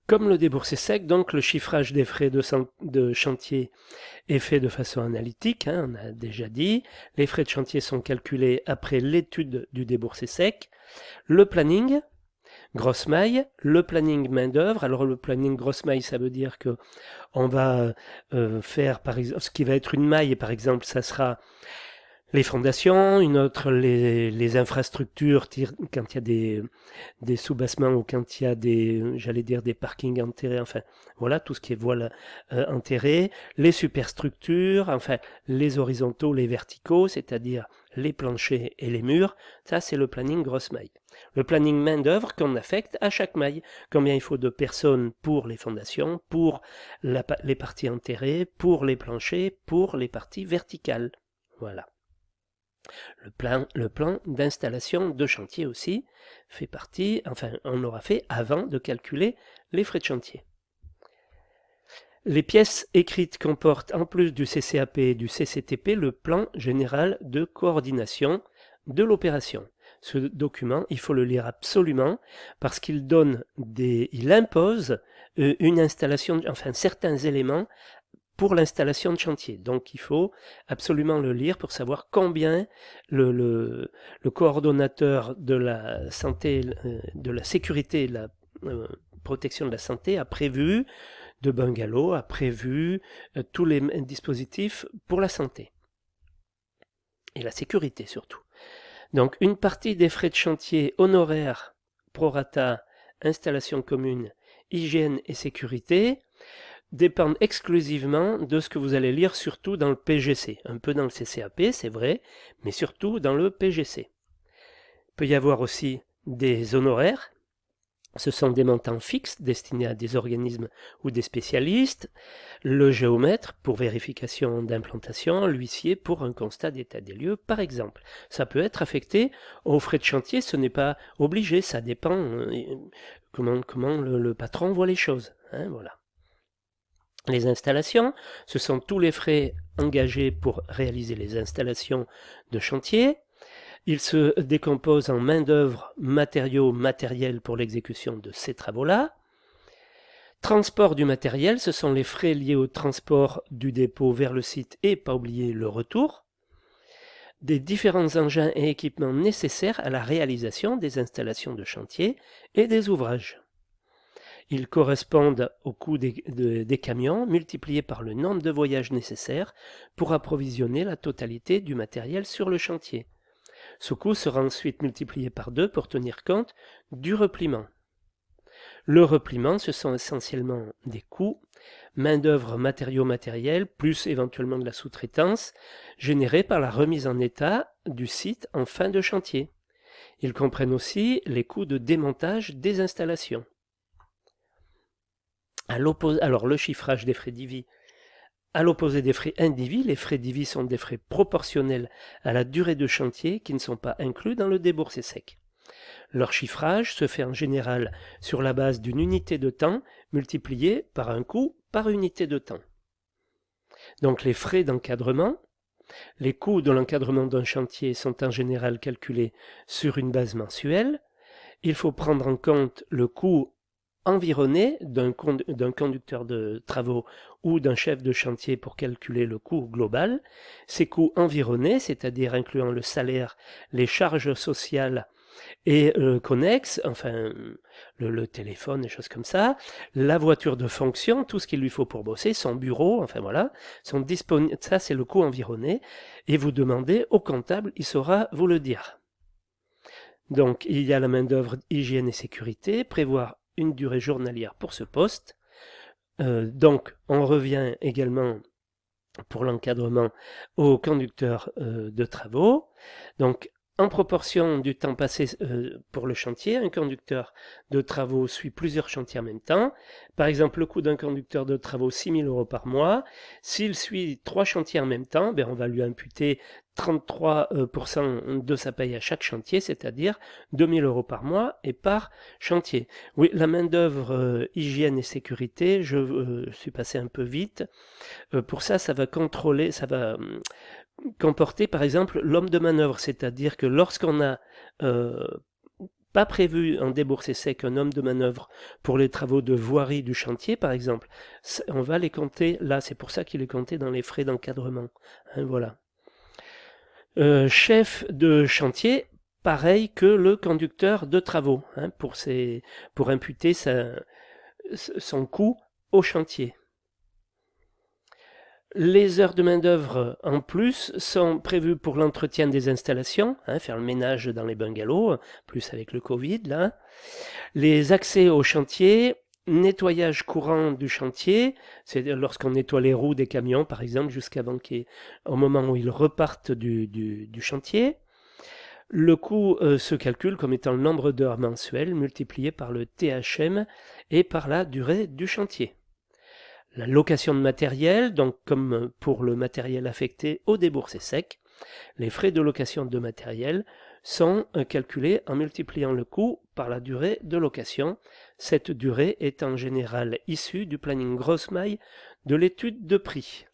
Comme le déboursé sec, donc le chiffrage des frais de chantier est fait de façon analytique, hein, on a déjà dit. Les frais de chantier sont calculés après l'étude du déboursé sec. Le planning, grosse maille, le planning main-d'œuvre. Alors le planning grosse maille, ça veut dire que on va faire, par exemple, ce qui va être une maille, par exemple, ça sera les fondations, une autre les infrastructures, quand il y a des sous-bassements ou quand il y a j'allais dire des parkings enterrés, enfin voilà, tout ce qui est voile enterré, les superstructures, enfin les horizontaux, les verticaux, c'est-à-dire les planchers et les murs, ça c'est le planning grosse maille. Le planning main-d'œuvre qu'on affecte à chaque maille, combien il faut de personnes pour les fondations, pour les parties enterrées, pour les planchers, pour les parties verticales. Voilà. Le plan d'installation de chantier aussi fait partie, enfin on l'aura fait avant de calculer les frais de chantier. Les pièces écrites comportent en plus du CCAP et du CCTP le plan général de coordination de l'opération. Ce document, il faut le lire absolument parce qu'il impose une installation, enfin certains éléments pour l'installation de chantier. Donc il faut absolument le lire pour savoir combien le coordonnateur de la santé, de la sécurité et de la protection de la santé a prévu de bungalows, a prévu tous les dispositifs pour la santé et la sécurité surtout. Donc une partie des frais de chantier honoraires, prorata, installation commune, hygiène et sécurité dépendent exclusivement de ce que vous allez lire surtout dans le PGC, un peu dans le CCAP, c'est vrai, mais surtout dans le PGC. Il peut y avoir aussi des honoraires, ce sont des montants fixes destinés à des organismes ou des spécialistes, le géomètre pour vérification d'implantation, l'huissier pour un constat d'état des lieux, par exemple. Ça peut être affecté aux frais de chantier, ce n'est pas obligé, ça dépend comment le patron voit les choses. Hein, voilà. Les installations, ce sont tous les frais engagés pour réaliser les installations de chantier. Ils se décomposent en main-d'œuvre, matériaux, matériel pour l'exécution de ces travaux-là. Transport du matériel, ce sont les frais liés au transport du dépôt vers le site et, pas oublier, le retour. Des différents engins et équipements nécessaires à la réalisation des installations de chantier et des ouvrages. Ils correspondent au coût des camions multiplié par le nombre de voyages nécessaires pour approvisionner la totalité du matériel sur le chantier. Ce coût sera ensuite multiplié par 2 pour tenir compte du repliement. Le repliement, ce sont essentiellement des coûts, main-d'œuvre, matériaux matériels, plus éventuellement de la sous-traitance, générés par la remise en état du site en fin de chantier. Ils comprennent aussi les coûts de démontage des installations. Alors le chiffrage des frais divis, à l'opposé des frais indivis, les frais divis sont des frais proportionnels à la durée de chantier qui ne sont pas inclus dans le déboursé sec. Leur chiffrage se fait en général sur la base d'une unité de temps multipliée par un coût par unité de temps. Donc les frais d'encadrement, les coûts de l'encadrement d'un chantier sont en général calculés sur une base mensuelle. Il faut prendre en compte le coût environné d'un conducteur de travaux ou d'un chef de chantier pour calculer le coût global. Ces coûts environnés, c'est-à-dire incluant le salaire, les charges sociales et connexes, enfin le téléphone, des choses comme ça, la voiture de fonction, tout ce qu'il lui faut pour bosser, son bureau, enfin voilà, sont disponibles. Ça, c'est le coût environné. Et vous demandez au comptable, il saura vous le dire. Donc, il y a la main-d'œuvre, hygiène et sécurité, prévoir une durée journalière pour ce poste. Donc, on revient également pour l'encadrement aux conducteurs de travaux. Donc, en proportion du temps passé pour le chantier, un conducteur de travaux suit plusieurs chantiers en même temps. Par exemple, le coût d'un conducteur de travaux, 6 000 euros par mois. S'il suit 3 chantiers en même temps, on va lui imputer 33% de sa paye à chaque chantier, c'est-à-dire 2 000 euros par mois et par chantier. Oui, la main-d'œuvre, hygiène et sécurité, je suis passé un peu vite. Pour ça, ça va contrôler, ça va comporter par exemple l'homme de manœuvre, c'est-à-dire que lorsqu'on a pas prévu en déboursé sec un homme de manœuvre pour les travaux de voirie du chantier, par exemple, on va les compter là. C'est pour ça qu'il est compté dans les frais d'encadrement. Hein, voilà. Chef de chantier, pareil que le conducteur de travaux, hein, pour imputer son coût au chantier. Les heures de main-d'œuvre en plus sont prévues pour l'entretien des installations, hein, faire le ménage dans les bungalows, plus avec le Covid là. Les accès au chantier, nettoyage courant du chantier, c'est lorsqu'on nettoie les roues des camions par exemple, au moment où ils repartent du chantier. Le coût se calcule comme étant le nombre d'heures mensuelles multiplié par le THM et par la durée du chantier. La location de matériel, donc comme pour le matériel affecté au déboursé sec, les frais de location de matériel sont calculés en multipliant le coût par la durée de location. Cette durée est en général issue du planning grosse maille de l'étude de prix.